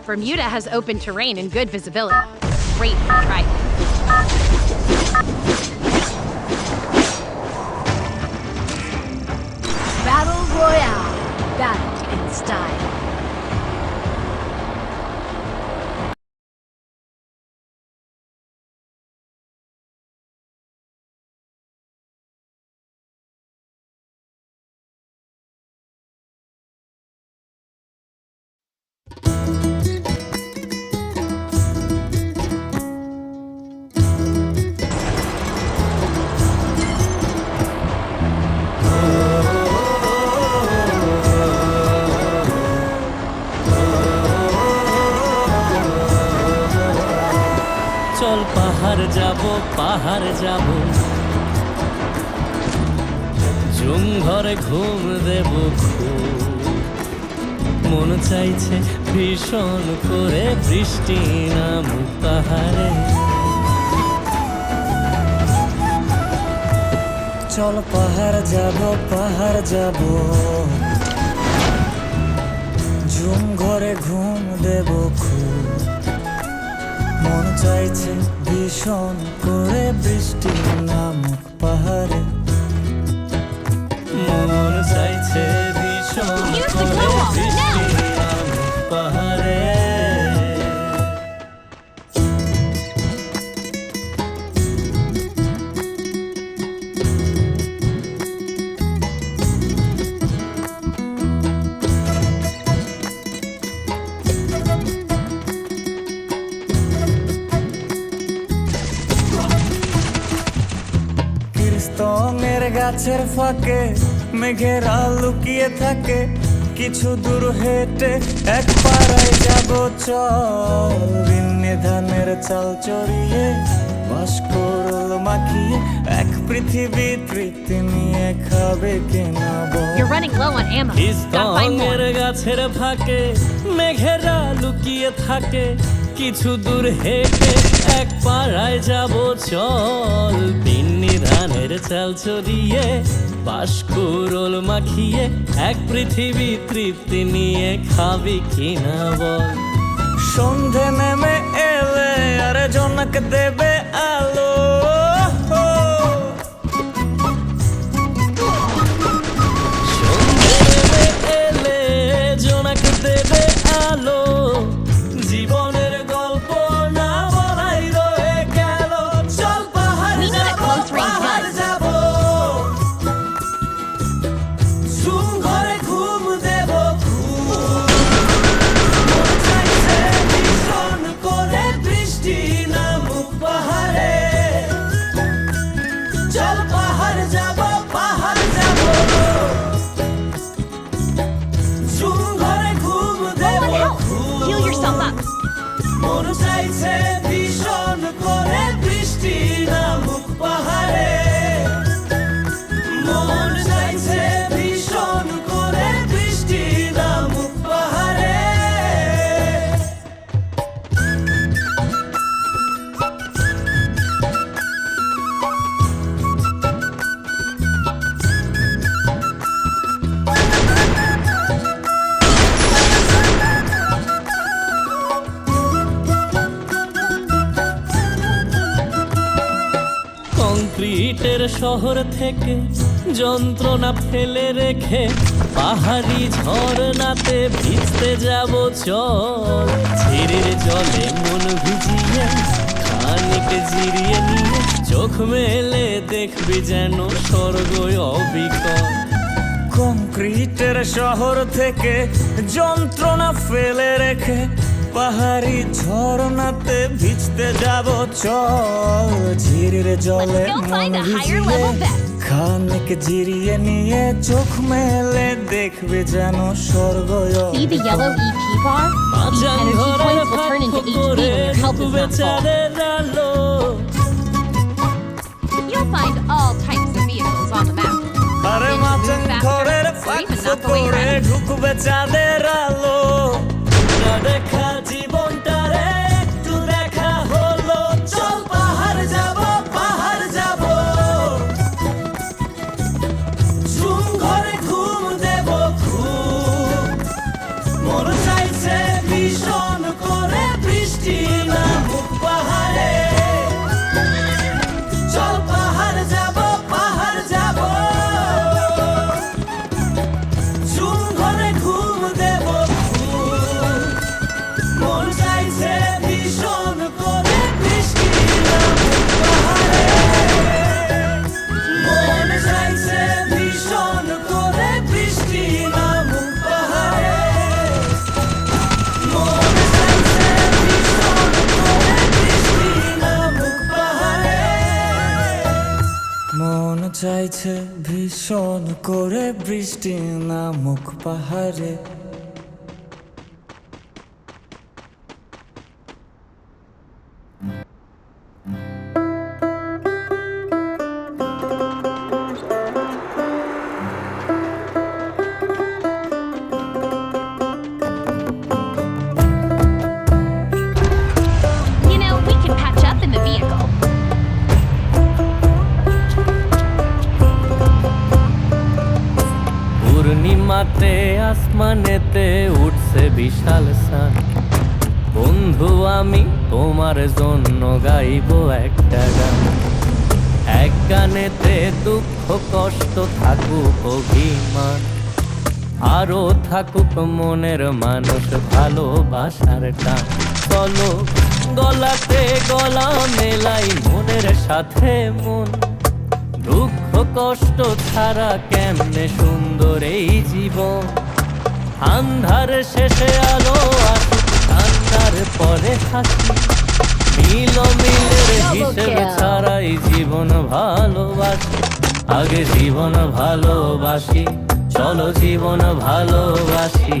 Bermuda has open terrain and good visibility. Great for driving. Battle Royale. Battle in style. চল পাহাড় যাব ঝুম ঘরে ঘুম দেব মন চাইছে ভীষণ করে বৃষ্টি নামুক পাহাড়ে চল পাহাড় যাব ঝুম ঘরে ঘুম দেব মন চাইছে ভীষণ করে বৃষ্টি নামুক পাহাড়ে মন চাইছে ভীষণ করে বৃষ্টি নামুক পাহাড়ে স্তঙের গাছের ফাঁকে মেঘেরা লুকিয়ে থাকে কিছু দূর হেঁটে এক পাড়ায় যাব চল বিন্নি ধানের চাল চড়িয়ে বাঁশকরল মাখিয়ে এক পৃথিবী তৃপ্তি নিয়ে খাবে কিনা You're running low on ammo. স্তঙের গাছের ফাঁকে মেঘেরা লুকিয়ে থাকে কিছু দূর হেঁটে এক পাড়ায় যাব চল বিন্নি ধানের চাল চড়িয়ে বাঁশকরল মাখিয়ে এক পৃথিবী তৃপ্তি নিয়ে খাবি কিনা বল সন্ধে নেমে এলে আর জনক দেবে আলো সন্ধে নেমে এলে জনক দেবে আলো জীবনের গল্প না বলাই রয়ে গেল চল পাহাড় যাব ঝুম ঘরে ঘুম দেব মন চাইছে ভীষণ করে বৃষ্টি নামুক পাহাড়ে চল পাহাড় যাব ঝুম ঘরে ঘুম দেব Heal yourself up. মন চাইছে ভীষণ করে বৃষ্টি নামুক পাহাড়ে মন চাইছে ভীষণ করে বৃষ্টি নামুক পাহাড়ে কংক্রিটের শহর থেকে যন্ত্রণা ফেলে রেখে পাহাড়ি ঝরনাতে ভিজতে যাব চল ঝিরির জলে মন ভিজিয়ে খানিক জিরিয়ে নিয়ে চোখ মেলে দেখবি যেন স্বর্গ অবিকল কংক্রিটের শহর থেকে যন্ত্রণা ফেলে রেখে পাহাড়ি ঝরনাতে ভিজতে যাব চল ঝিরির জলে মন ভিজিয়ে খানিক জিরিয়ে নিয়ে চোখ মেলে দেখবে যেন স্বর্গ See the yellow EP bar? These energy points will turn into HP when your health is not full. You'll find all types of vehicles on the map. আরে মাঝন ঘরের ফাঁক করে ঢুকবে চাঁদের আলো না দেখা জীবনটারে একটু দেখা হলো চল পাহাড় যাব ঝুম ঘরে ঘুম দেব মন চাইছে বইছে ভীষণ করে বৃষ্টি নামক পাহাড়ে। You know, we can patch up in the vehicle. পূর্ণিমাতে আসমানেতে উঠছে বিশাল সান। বন্ধু আমি তোমার জন্য গাইবো একটা গান। এক গানেতে দুঃখ কষ্ট থাকুক অভিমান, আরো থাকুক মনের মানুষ ভালোবাসার টান। চলো গলাতে গলা মেলাই মনের সাথে মন, দুঃখ কষ্ট ছাড়া কেমনে সুন্দর এই জীবন। আন্ধার শেষে আলো আসুক, আন্ধার পরে হাসি, মিল মিলের হিসেব ছাড়াই জীবন ভালোবাসি। আগে জীবন ভালোবাসি, চলো জীবন ভালোবাসি।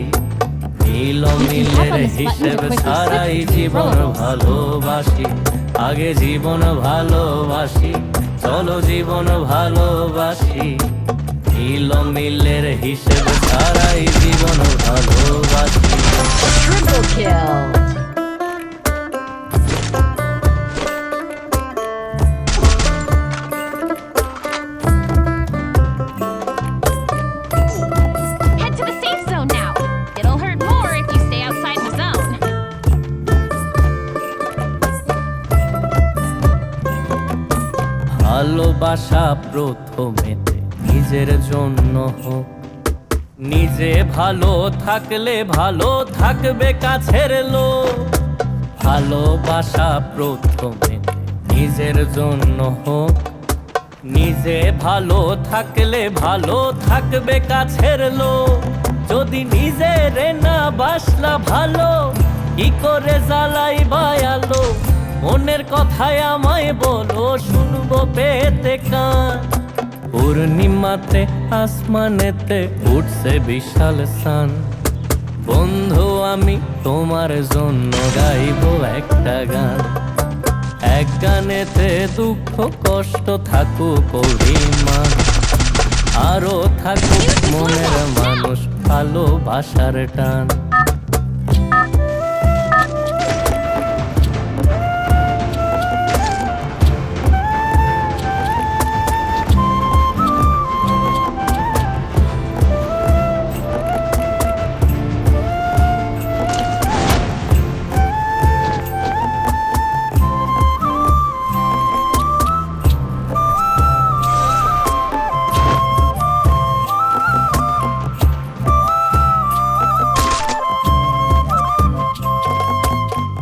মিল মিলের হিসেব ছাড়াই জীবন ভালোবাসি। আগে জীবন ভালোবাসি, চলো জীবন ভালোবাসি। মিল মিলের হিসেব ছাড়াই জীবন ভালোবাসি। Triple kill. Head to the safe zone now. It'll hurt more if you stay outside the zone. ভালোবাসা প্রথমেতে নিজের জন্য হোক, নিজে ভালো থাকলে ভালো থাকবে কাছের লোক। ভালোবাসা প্রথমে নিজের জন্য হোক, নিজে ভালো থাকলে ভালো থাকবে কাছের লোক। যদি নিজের না বাসলা ভালো, কি করে জ্বালাই বায়ালো। মনের কথায় আমায় বলো, শুনবো পেতে কান। পূর্ণিমাতে আসমানেতে উঠছে বিশাল সান। বন্ধু আমি তোমার জন্য গাইবো একটা গান। এক গানেতে দুঃখ কষ্ট থাকুক অভিমান, আরো থাকুক মনের মানুষ ভালোবাসার টান।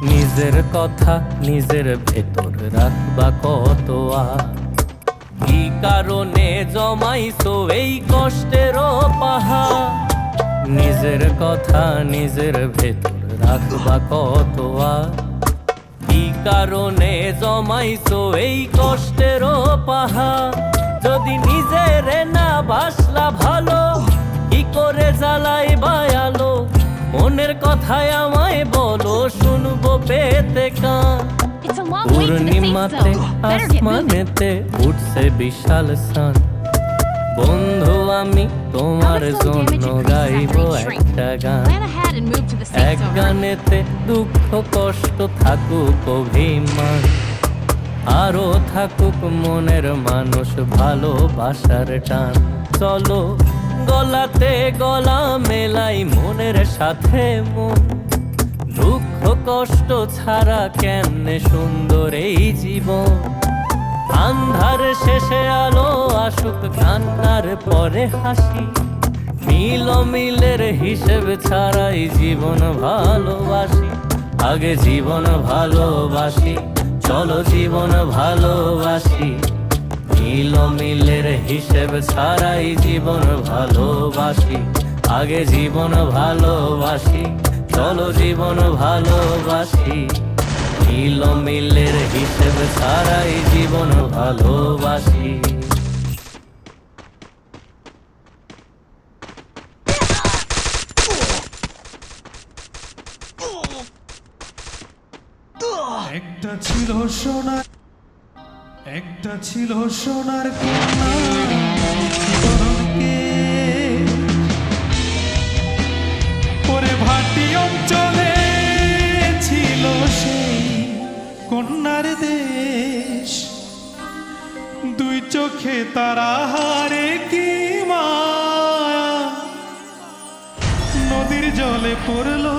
নিজের কথা নিজের ভেতর রাখবা কত আর, কি কারণে জমাইছো এই কষ্টের পাহাড়। নিজের কথা নিজের ভেতর রাখবা কত আর, কি কারণে জমাইছো এই কষ্টের পাহাড়। যদি নিজের না বাসলা ভালো, কি করে জ্বালাই বায়ালো। মনের কথায় আমায় বলো, শুনবো পেতে কান। It's a long way to the safe পূর্ণিমাতে zone. Better get moving. আসমানেতে উঠছে বিশাল সান। বন্ধু আমি তোমার How much more damage জন্য increases গাইবো after each shrink? একটা গান। Plan ahead and move to the safe এক zone. গানেতে দুঃখ কষ্ট থাকুক অভিমান, আরো থাকুক মনের মানুষ ভালোবাসার টান। চলো গলাতে গলা মেলাই মনের সাথে মন, দুঃখ কষ্ট ছাড়া কেমনে সুন্দর এই জীবন। আন্ধার শেষে আলো আসুক, কান্নার পরে হাসি, মিল মিলের হিসেব ছাড়াই জীবন ভালোবাসি। আগে জীবন ভালোবাসি, চলো জীবন ভালোবাসি। মিল মিলের হিসেব ছাড়াই জীবন ভালোবাসি। আগে জীবন ভালোবাসি, চলো জীবন ভালোবাসি। মিল মিলের হিসেব ছাড়াই জীবন ভালোবাসি। একটা ছিল সোনার একটা ছিল সোনার কন্যা বরণকে ওরে ভাটি অঞ্চলে ছিল সেই কন্যার দেশ দুই চোখে তারা হারে কি মায়া নদীর জলে পড়লো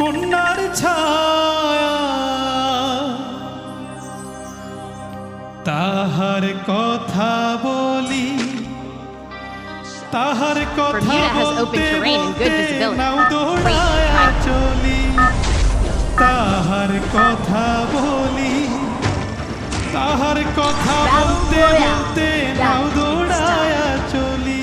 কন্যার ছায়া তাহার কথা বলি তাহার কথা Bermuda has open বলতে terrain and good বলতে visibility. নাও দৌড়ায়া চলি তাহার কথা বলি তাহার কথা বলতে বলতে নাও দৌড়ায়া চলি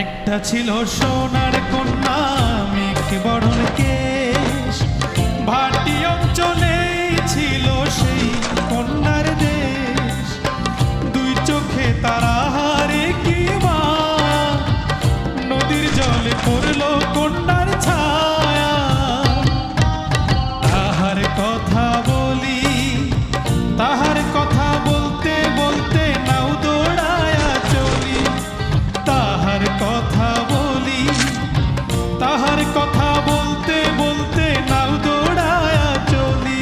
একটা ছিল সোনার কন্যা মেঘ বরণ কেশ ভাটি অঞ্চলে ছিল সেই কন্যার দেশ দুই চোখে তারা হারে কি মায়া নদীর জলে পড়লো কন্যার ছায়া তাহার কথা বলি তাহার কথা বলতে বলতে নাও দৌড়ায়া চলি তাহার কথা বলি তাহার কথা বলতে বলতে নাও দৌড়ায়া চলি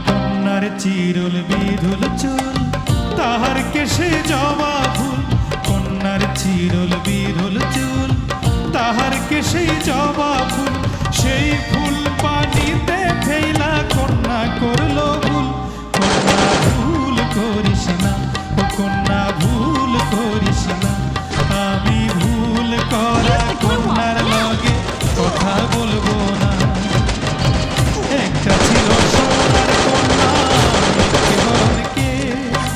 কন্যার চিরুল বিধুল চুল তাহার কেশে জবা ফুল কন্যার চিরুল বিধুল চুল তাহার কেশে জবা ফুল সেই ফুল পানিতে ফেলা কন্যা করলো ভুল কন্যা ভুল করিস না ও কন্যা ভুল করিস না আমি ভুল করা কন্যার লগে কথা বলবো না একটা ছিল সোনার কন্যা মেঘে বরণ কেশ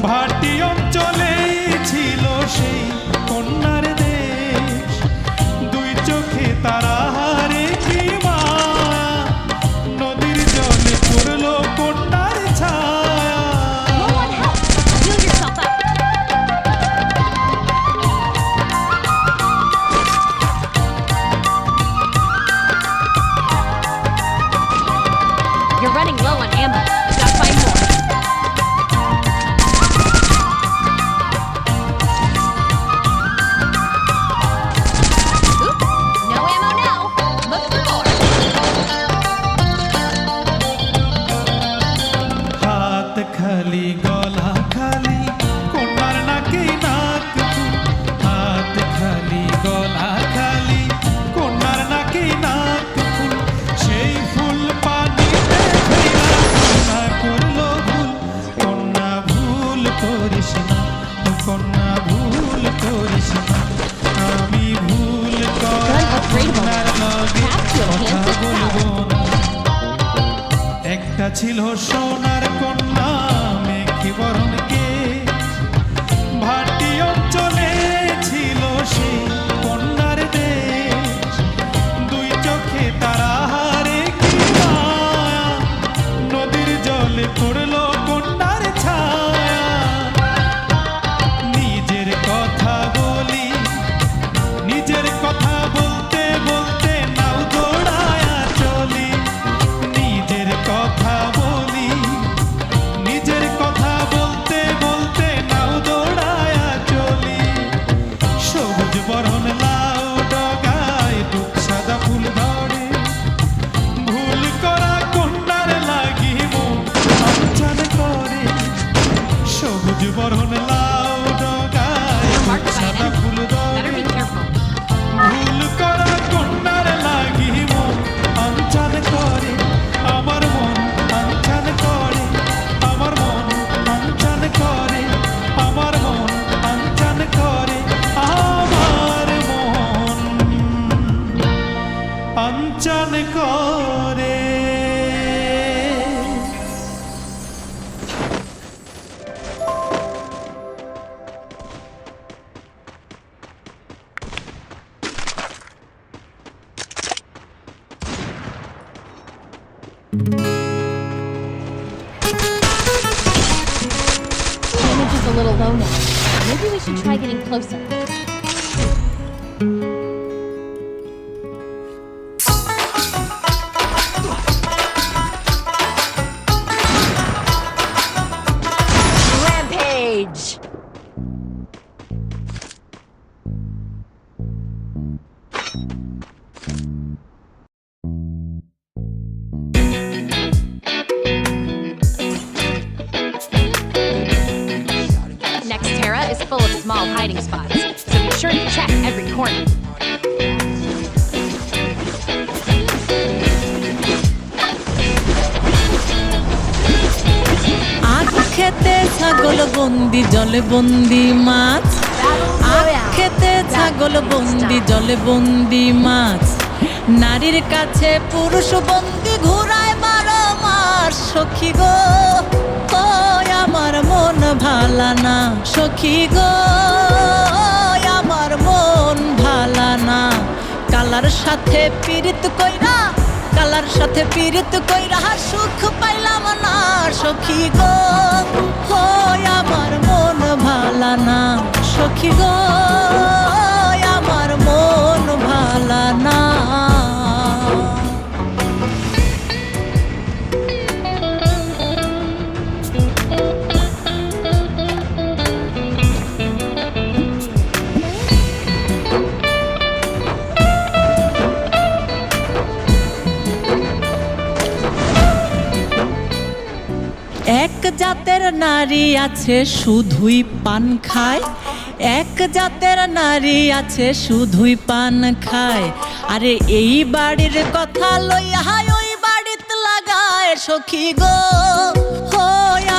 ভাটি অঞ্চলে ছিল সেই কন্যার দেশ দুই চোখে তারা হারে কি মায়া নদীর জলে পড়লো কন্যার ছায়া Low on health. Heal yourself up. You're running low on ammo. Gotta find more. Oops. No ammo now. Look for more. হাত খালি গলা খালি কন্যার নাকে নাক ফুল হাত খালি গলা খালি কন্যার নাকে নাক ফুল সেই ফুল পানিতে ফেলা কন্যা করলো ভুল কন্যা ভুল করিস না ও কন্যা ভুল করিস না আমি ভুল করা কন্যার লগে কথা বলবো না একটা ছিল সোনার কন্যা মেঘে বরণ কেশ ভাটি অঞ্চলে ছিল সেই কন্যার দেশ দুই চোখে তারা হারে কি মায়া নদীর জলে পড়লো কন্যার ছায়া নিজের কথা বলি নিজের কথা বলতে বলতে নাও দৌড়ায়া চলি নিজের কথা বলি The image is a little low now. Maybe we should try getting closer. Rampage! Nextera is full of small hiding spots, so be sure to check every corner. আখ খেতে ছাগল বন্দি জলে বন্দি মাছ আখ খেতে ছাগল বন্দি জলে বন্দি মাছ নারীর কাছে পুরুষ বন্দি ঘুরায় 12 মাস সখী গো ও আমার মন ভালা না সখী গো আমার মন ভালা না কালার সাথে পীড়িত কইরা কালার সাথে পীড়িত কইরা সুখ পাইলাম না সখী গো ও আমার মন ভালা না সখী গো আমার মন ভালা না এক জাতের নারী আছে শুধুই পান খায় এক জাতের নারী আছে শুধুই পান খায় আরে এই বাড়ির কথা লইয়া ওই বাড়িতে লাগায় সখী গো ও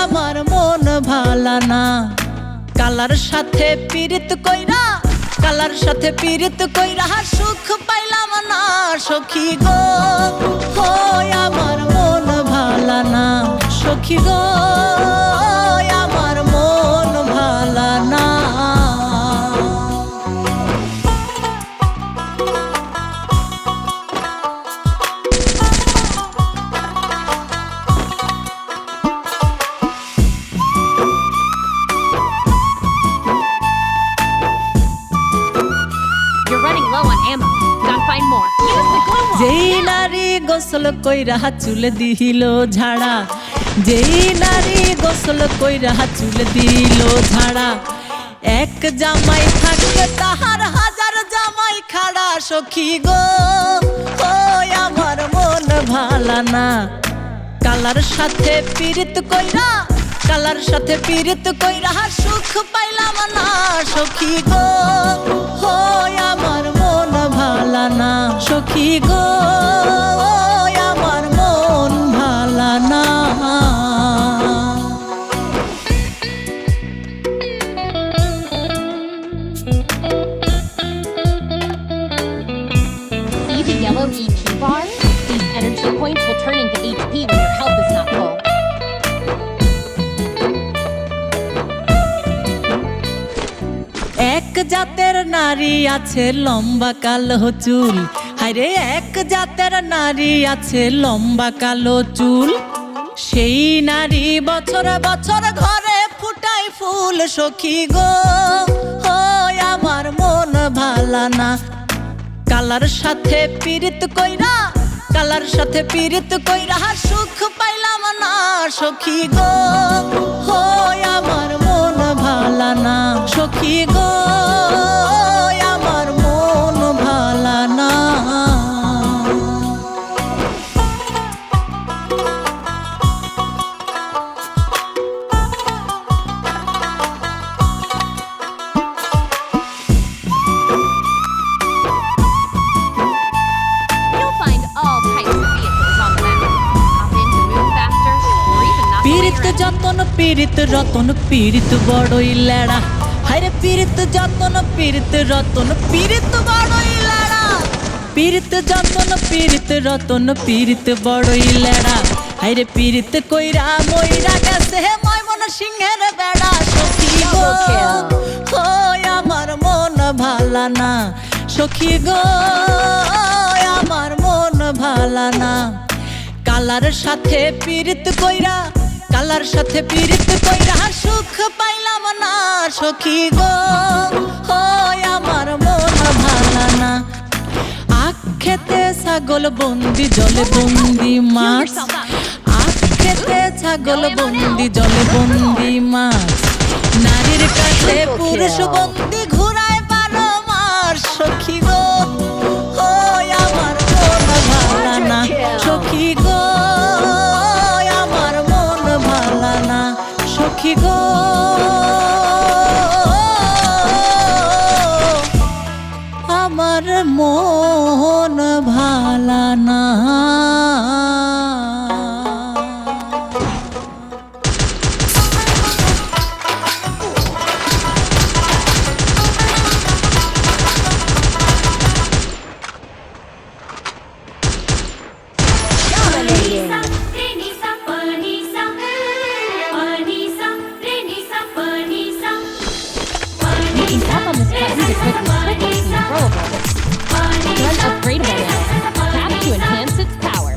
আমার মন ভালা না কালার সাথে পীড়িত কইরা কালার সাথে পীড়িত কইরা সুখ পাইলাম না সখী গো ও আমার মন ভালা না সখী গো আমার মন ভালা না You're running low on ammo. Gotta find more. Use the glue wall. যেই নারী গোসল কইরা চুলে দিল ঝাড়া যেই নারী গোসল কইরা চুলে দিল ঝাড়া এক জামাই থাকলে তাহার হাজার জামাই খাড়া সখী গো ও আমার মন ভালা না কালার সাথে পীড়িত কইরা কালার সাথে পীড়িত কইরা সুখ পাইলাম না সখী গো ও আমার মন ভালা না সখী গো আমার মন ভালা না See the yellow EP bar? These energy points will turn into HP when your health is not full. এক জাতের নারী আছে লম্বা কালো চুল হায়রে এক জাতের নারী আছে লম্বা কালো চুল সেই নারী বছর বছর ঘরে ফুটায় ফুল সখী গো ও আমার মন ভালা না কালার সাথে পীড়িত কইরা কালার সাথে পীড়িত কইরা সুখ পাইলাম না সখী গো ও আমার মন ভালা না সখী গো আমার মন ভালা না You'll find all types of vehicles on the map. Hop in to move faster, or even not পীড়িত যতন পীড়িত রতন পীড়িত বড়ই লেড়া হায়রে পীড়িত যতন পীড়িত রতন পীড়িত বড়ই লেড়া পীড়িত যতন পীড়িত রতন পীড়িত বড়ই লেড়া হায়রে পীড়িত কইরা মইরা গেছে ময়মন সিংহের বেড়া সখী গো ও আমার মন ভালা না সখী গো আমার মন ভালা না কালার কালার সাথে পীড়িত কইরা, কালার সাথে পীড়িত কইরা সুখ পাইলাম না সখী গো, হয় আমার মন ভালা না। আখ খেতে ছাগল বন্দি জলে বন্দি মাছ, আখ খেতে ছাগল বন্দি জলে বন্দি মাছ, নারীর কাছে পুরুষ বন্দি ঘুরায় 12 মাস সখী গো, হয় আমার মন ভালা না সখী গো, আমার মন ভালা না সখী গো, আমার মন ভালা না। You can tap on this button to quickly switch between throwables. Gun upgradable now. Tap to enhance its power.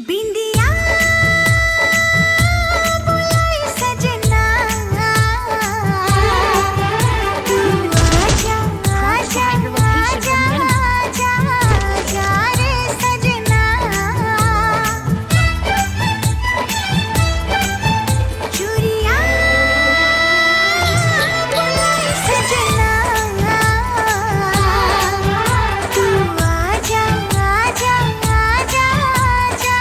बिंदिया बुलाए सजना, तू आजा आजा आजा आजा आजा रे सजना, चूड़िया बुलाए सजना, तू आजा आजा आजा आजा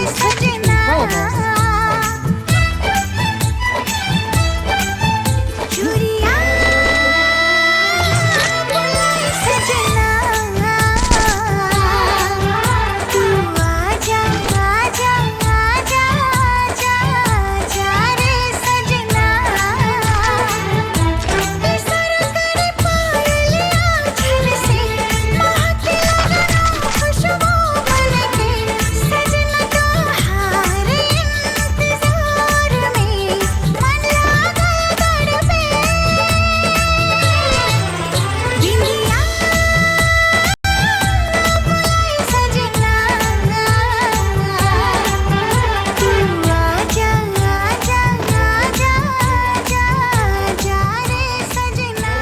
who's technically throwables. चूड़ियां बुलाए सजना तू आजा आजा आजा आजा आजा रे सजना इशारा करे पायलिया छल से महके लगना खुशबू बनके सजना तो हार इंतजार में मन लगा तड़पे बिंदिया बुलाए सजना तू आजा आजा आजा आजा आजा रे सजना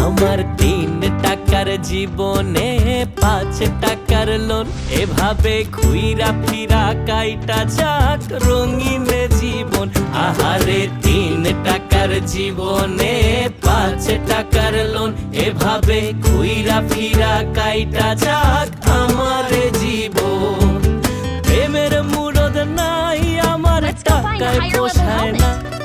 আমার 3 টাকার জীবনে 5 টাকার লোন এভাবে ঘুইরা ফিরা কাইটা যাক রঙিন জীবন আহারে 3 টাকার জীবনে 5 টাকার লোন এভাবে ঘুইরা ফিরা কাইটা যাক আমার জীবন প্রেমের মুরদ নাই আমার Let's go find a টাকায় higher level পোষায় না helmet.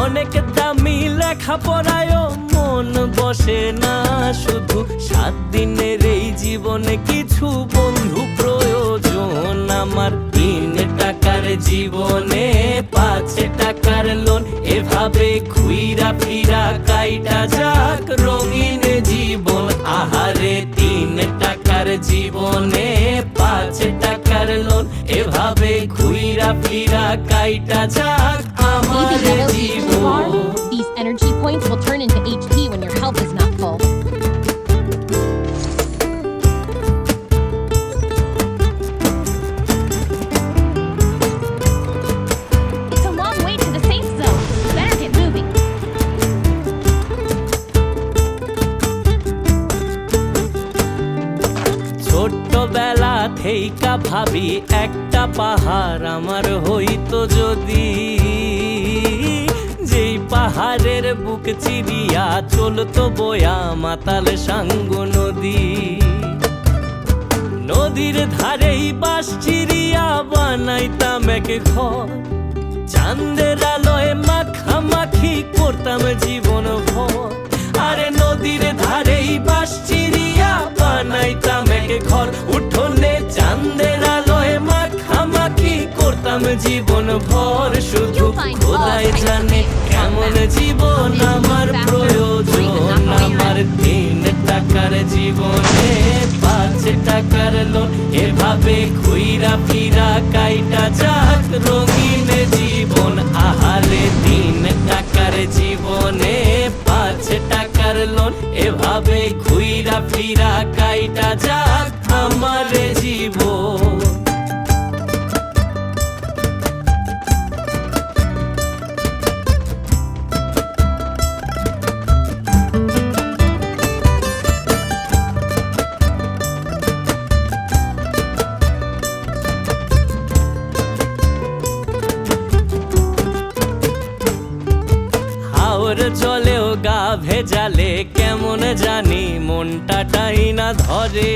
অনেক দামি লেখাপড়ায়ও মন বসে না শুধু 7 দিনের এই জীবনে কিছু বন্ধু প্রয়োজন আমার 3 টাকার জীবনে 5 টাকার লোন এভাবে ঘুইরা ফিরা কাইটা যাক রঙিন জীবন আহারে 3 টাকার জীবনে 5 টাকার লোন এভাবে ঘুইরা ফিরা কাইটা যাক আমার Need the yellow EP Jibon bar? These energy points will turn into HP when your health is not full. It's a long way to the safe zone. Better get moving. ছোট্টবেলা থেইকা ভাবি একটা পাহাড় আমার হইতো যদি যেই পাহাড়ের বুক চিরিয়া চলতো বয়া মাতাল সাঙ্গ নদী নদীর ধারেই বাস চিরিয়া বানাইতাম এক ঘর চাঁদের আলোয় মাখামাখি করতাম জীবন ভর আরে নদীর ধারেই বাস চিরিয়া বানাইতাম এক ঘর উঠোনে চাঁদের আলোয় মাখামাখি করতাম জীবন ভর শুধু খোদাই জানে কেমন জীবন আমার প্রয়োজন আমার 3 টাকার জীবনে 5 টাকার লোন এভাবে ঘুইরা ফিরা কাইটা যাক রঙিন জীবন আহারে 3 টাকার জীবনে 5 টাকার লোন এভাবে ঘুইরা ফিরা কাইটা যাক আমার জীবন হাওর জলেও গা ভেজালে কেমন জানি মনটা টাই না ধরে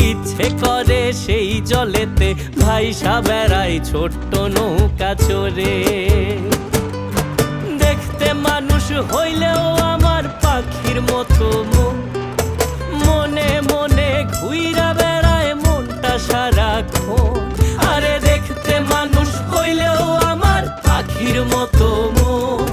ইচ্ছে করে সেই জলেতে ভাইসা বেড়াই ছোট্ট নৌকা চড়ে দেখতে মানুষ হইলেও আমার পাখির মতো মন মনে মনে ঘুইরা বেড়ায় মনটা সারাক্ষণ আরে দেখতে মানুষ হইলেও আমার পাখির মতো মন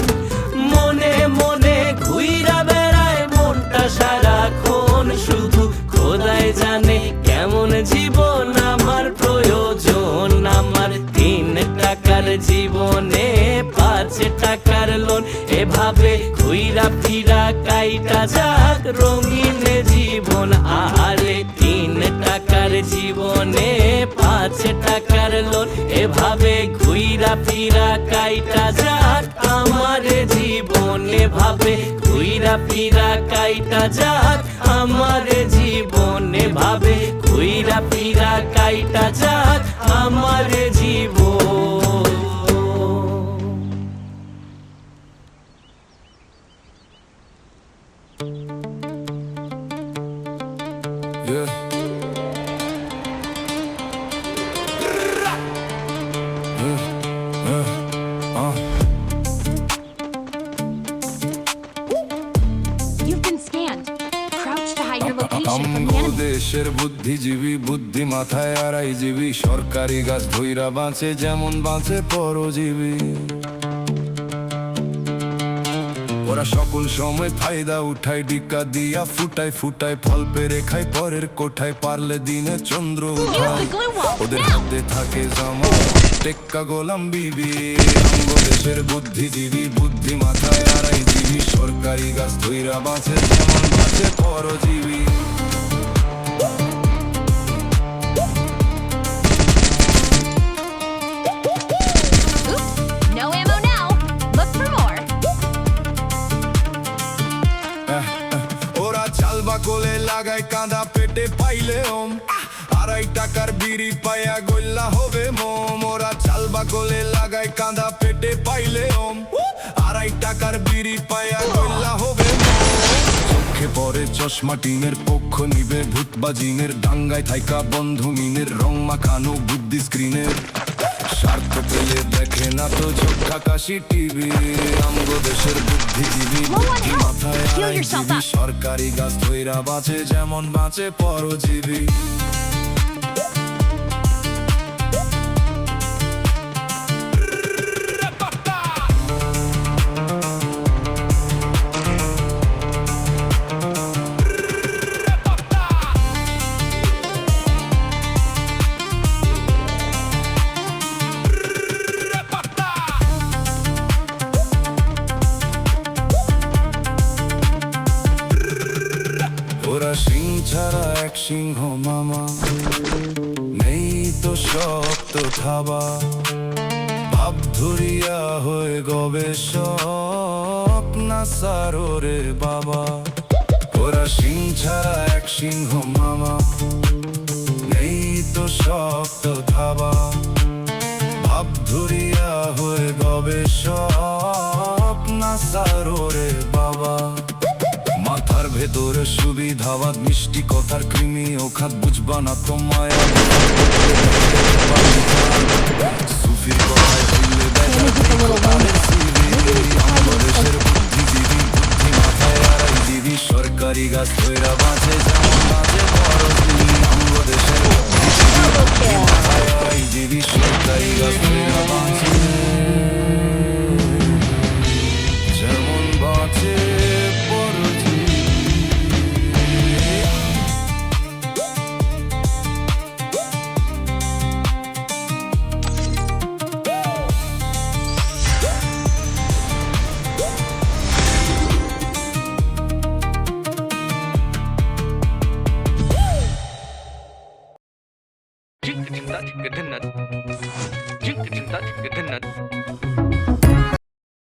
মনে মনে ঘুইরা বেড়ায় মনটা সারাক্ষণ শুধু খোদাই জানে কেমন জীবন আমার প্রয়োজন আমার 3 টাকার জীবন জীবনে 5 টাকার লোন এভাবে ঘুইরা ফিরা কাইটা যাক রঙিন জীবন আরে 3 টাকার জীবনে 5 টাকার লোন এভাবে ঘুইরা ফিরা কাইটা যাক আমার জীবন এভাবে ঘুইরা ফিরা কাইটা যাক আমার জীবন এভাবে ঘুইরা ফিরা কাইটা যাক আমার জীবন You've been scanned. Crouch to hide your location from the আমগো enemy. দেশের বুদ্ধিজীবী বুদ্ধি মাথায় আড়াইজীবী সরকারি গাছ ধইরা বাঁচে যেমন বাঁচে পরজীবী ওরা সকল সময় ফায়দা উঠায় ডিক্কা দিয়া ফুটায় ফুটায় ফল পেরে খায় পরের কোঠায় পারলে দিনে চন্দ্র উঠায় the glue wall, ওদের now! হাতে থাকে জামা টেক্কা গোলাম বিবি আমগো দেশের বুদ্ধিজীবী বুদ্ধি মাথায় আড়াইজীবী সরকারি গাছ ধইরা বাঁচে যেমন বাঁচে পরজীবী Oops, no ammo now. Look for more. ওরা চাল বাকলে লাগায় কাঁদা পেটে পাইলে ওম 2.5 টাকার বিড়ি পায়া গল্লা হবে মোম ওরা চাল বাকলে লাগায় কাঁদা পেটে পাইলে ওম 2.5 টাকার বিড়ি পায়া গল্লা হবে মোম চোখে পরে চশমা টিনের পক্ষ নিবে ভূতবাজিনের দাঙ্গায় থাইকা বন্ধু মিনের রং মাখানো বুদ্ধি স্ক্রিনের স্বার্থ পেলে দেখে না তো চোখ আকাশি টিভি আমগো দেশের বুদ্ধিজীবী Low on বুদ্ধি health. মাথায় Heal yourself আড়াইজীবী up. সরকারি গাছ ধইরা বাঁচে যেমন বাঁচে পরজীবী ওরা সিং ছাড়া এক সিংহ মামা নেই তো শক্ত থাবা ভাব ধরিয়া হয়ে গবেষক না সারোরে বাবা ওরা সিং ছাড়া এক সিংহ মামা নেই তো শক্ত থাবা ভাব ধরিয়া হয়ে গবেষক না সারোরে বাবা মাথার ভেতরে সুবিধাবাদ মিষ্টি কথার কৃমি ওখাত বুঝবা না তো মায়া সুফির কথায়